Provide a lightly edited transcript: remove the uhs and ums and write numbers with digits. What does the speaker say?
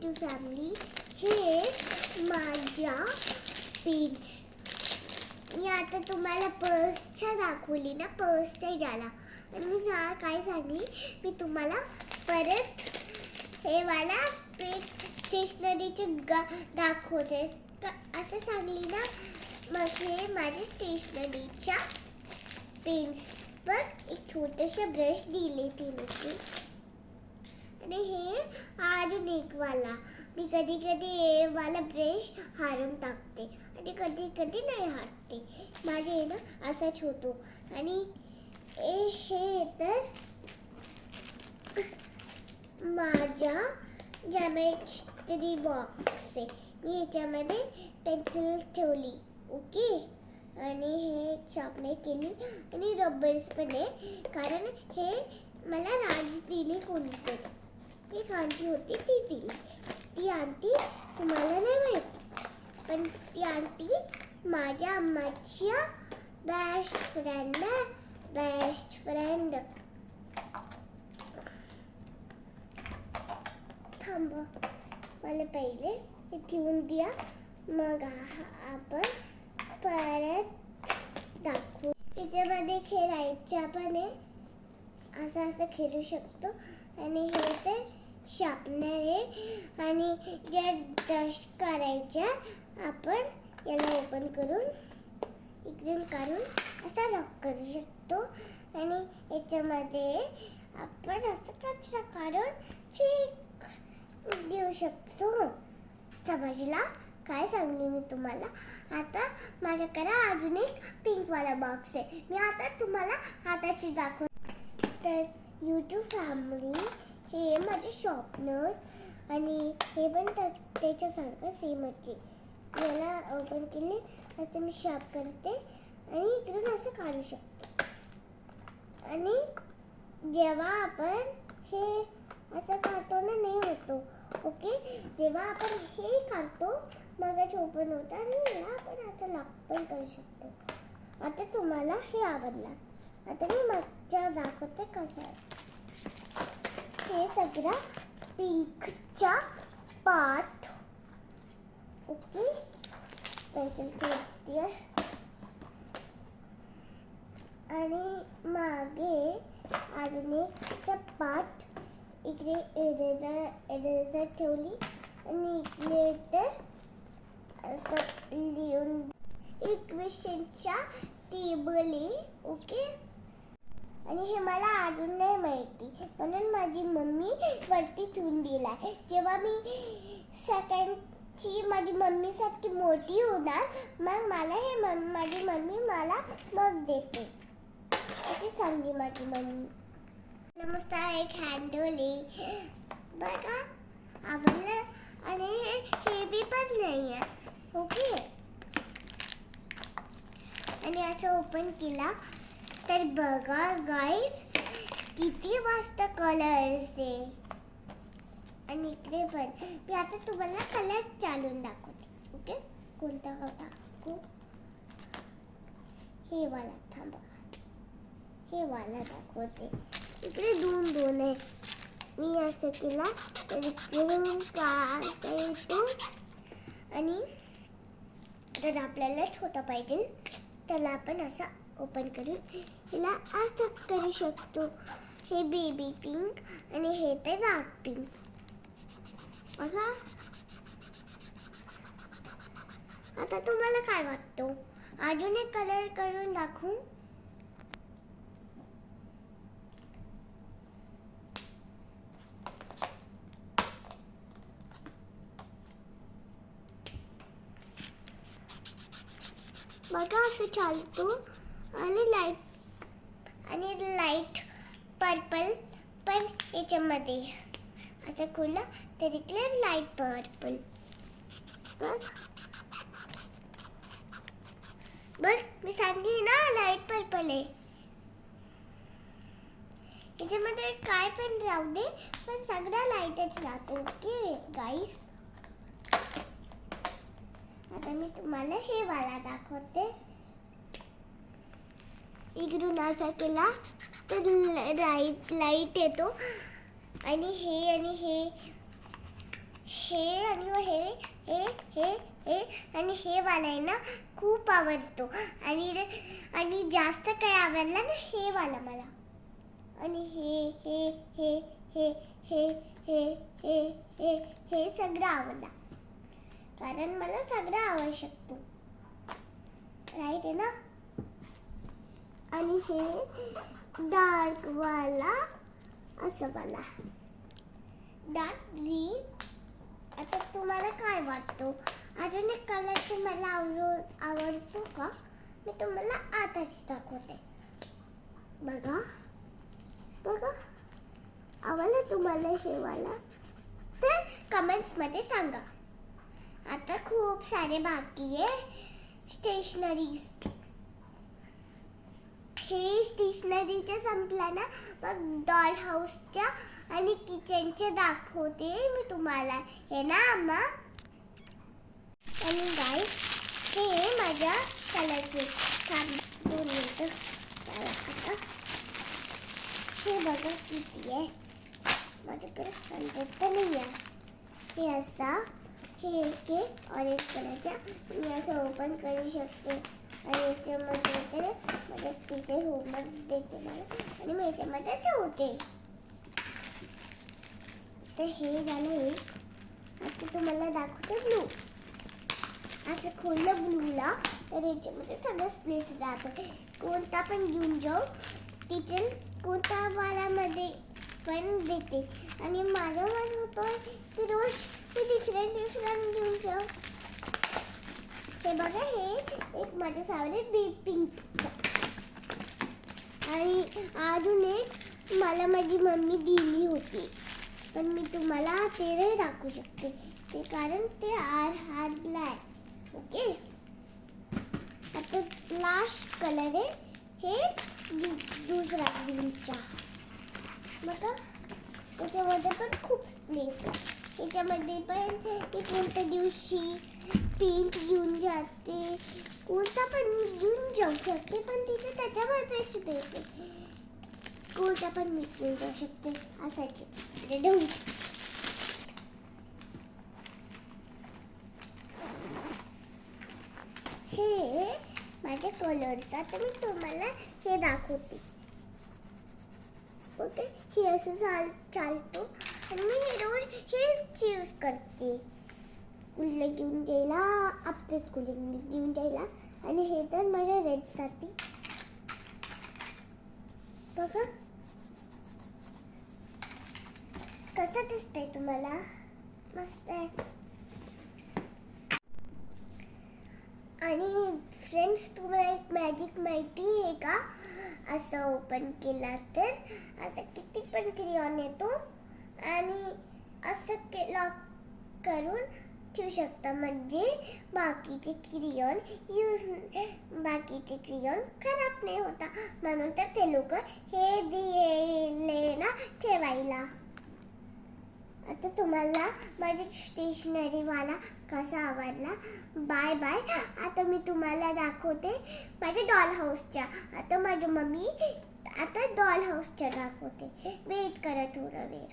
YouTube family. हे माझ्या pens. मी आता तुम्हाला पर्सच्या दाखवली ना, पर्स नाही झाला. आणि मी काय सांगली, मी तुम्हाला परत हे वाला पेन स्टेशनरीचे दाखवते असं सांगली ना. मग हे माझ्या स्टेशनरीच्या पेन्सवर एक छोटंसं ब्रश दिले तिने. आणि हे अजून एक वाला. मी कधी कधी हे वाला ब्रश हारून टाकते आणि कधी कधी नाही हारते. माझे ना असाच होतो. आणि हे तर माझ्या जॅमेट्री बॉक्स आहे. मी ह्याच्यामध्ये पेन्सिल ठेवली. ओके. आणि हे शार्पनर केली आणि रबर्स पण आहे. कारण हे मला राज दिली कोणते. एक आंटी होती ती दिली. ती आंटी तुम्हाला नाही माहीत, पण ती आंटी माझ्या अम्माच्या बेस्ट फ्रेंड. थांबा, मला पहिले हे ठेवून द्या, मग आपण परत दाखवू. याच्यामध्ये खेळायच्या पण आहे. असं खेळू शकतो. आणि हे तर शार्पनर आहे. आणि ज्या डस्ट करायच्या आपण याला ओपन करून इकडून काढून असा लॉक करू शकतो. आणि याच्यामध्ये आपण असं कचरा काढून फेक देऊ शकतो. समजला काय सांगली मी तुम्हाला. आता माझ्याकडे अजून एक पिंकवाला बॉक्स आहे. मी आता तुम्हाला हाताची दाखवते. तर YouTube फॅमिली, हे माझे शॉर्पनर आणि हे पण त्याच्यासारखं सेमच आहे. याला ओपन केले असं मी शार्प करते आणि इकडून असं काढू शकते. आणि जेव्हा आपण हे असं काढतो ना, नाही होतो. ओके. जेव्हा आपण हे काढतो मगच ओपन होतं. आणि याला आपण असं लॉक पण करू शकतो. आता तुम्हाला हे आवडलं. आता मी मागच्या दाखवते कसं आहे. हे सगळं पिंकचा पार्ट. ओके. पेन्सिल ठेवते आणि मागे अजून एक पार्ट. इकडे एरेझर ठेवली आणि इकडे तर असं लिहून इक्वेशनचा टेबल आहे. ओके. आणि हे मला अजून नाही माहिती, म्हणून माझी मम्मी वरती ठेवून दिला. जेव्हा मी सेकंडची माझी मम्मीसारखी मोठी होणार, मग मला हे माझी मम्मी मला मग देते अशी सांगली माझी मम्मी. मस्त एक हँडल आहे बघा, आवडलं. आणि हे हेवी पण नाही आहे. ओके. आणि असं ओपन केला तर बघा गाईज, किती मस्त कलर्स आहे. आणि इकडे पण मी आता तुम्हाला कलर्स चालून दाखवते. ओके. कोणता दाखवू? हे वाला. थांबा, हे वाला दाखवते. इकडे दोन आहे. मी असं केला तर इकडून काढता येतो. आणि जर आपल्याला छोटा पाहिजे त्याला आपण असा ओपन करून हिला असं करू शकतो. हे बेबी पिंक आणि हे तर डार्क पिंक. बघा. आता तुम्हाला काय वाटतं? अजून एक कलर करून दाखवू? बघा असं चालतो. आणि लाईट पर्पल पण याच्यामध्ये असं खुलं तर इकडे लाईट पर्पल. बघ मी सांगली ना, लाईट पर्पल आहे. याच्यामध्ये काय पण राहू दे, पण सगळा लाईटच राहतो. ओके गाईस. आता मी तुम्हाला हे वाला दाखवते. इकडून असा केला तर लाईट येतो. आणि हे हे आणि हे आणि हे वाला आहे ना खूप आवडतो आणि जास्त काही आवडला ना हे वाला मला. आणि हे सगळं आवडला कारण मला सगळं आवडू शकतो. राईट आहे ना. आणि हे डार्क वाला असं वाला डार्क ग्रीन. आता तुम्हाला काय वाटतो अजून एक कलर मला आवडतो का? मी तुम्हाला आताच दाखवते. बघा बघा आवडलं तुम्हाला हे वाला तर कमेंट्स मध्ये सांगा. आता खूप सारे बाकी आहे स्टेशनरीज. हे स्टेशनरीच्या संपला ना मग डॉल हाऊसच्या आणि किचनचे दाखवते मी तुम्हाला. हे ना अम्मा. आणि गाईस हे माझ्या कलरचे 2 मिनिटं. हे बघा किती आहे. माझ्याकडे समजत नाही आहे. हे असा हे ऑरेंज कलरच्या मी असं ओपन करू शकते आणि याच्यामध्ये तर माझ्या टीचर होमवर्क देते मला आणि मी याच्यामध्ये ठेवते. तर हे झालं हे. आता तुम्हाला दाखवते ब्लू. असं खोललं ब्लूला तर याच्यामध्ये सगळं स्पेस राहतं. कोणता पण घेऊन जाऊ टीचर कोणता वालामध्ये पण देते आणि माझं मन होतं की रोज मी डिफरंट घेऊन जाऊ. हे बघा हे एक माझं फेवरेट बेबी पिंकचं आणि अजून एक मला माझी मम्मी दिली होती पण मी तुम्हाला ते नाही दाखवू शकते ते कारण ते हारला आहे. ओके. आता लास्ट कलर आहे हे दुसरा ग्रीनचा. बघा त्याच्यामध्ये पण खूप स्पेस आहे. त्याच्यामध्ये पण मी कोणत्या दिवशी पेंट घेऊन जाते कोणता पण घेऊन जाऊ शकते पण तिथे त्याच्यामध्येच देते. कोणता पण मी घेऊन जाऊ शकते असायचे देऊ. हे माझ्या कलरचा तर मी तुम्हाला हे दाखवते. ओके. हे असं चालतो आणि मी हे रोज हेच यूज करते स्कूलला घेऊन जायला आपल्या स्कूलला घेऊन जायला. आणि हे तर माझ्या रेडसाठी. बघा कसं दिसतंय तुम्हाला. मस्त आहे. आणि फ्रेंड्स तुम्हाला एक मॅजिक माहिती आहे का? असं ओपन केला तर असं किती पण क्रेयॉन येतो आणि असं लॉक करून ठेवू शकता म्हणजे बाकीचे क्रेयॉन खराब नाही होता म्हणून तर ते लोक हे दिले ना ठेवायला. आता तुम्हाला माझी स्टेशनरी वाला कसा आवडला. Bye bye. आता मी तुम्हाला दाखवते माझ्या डॉल हाऊसच्या. आता माझी मम्मी आता डॉल हाऊसच्या दाखवते. वेट करा थोडा वेळ.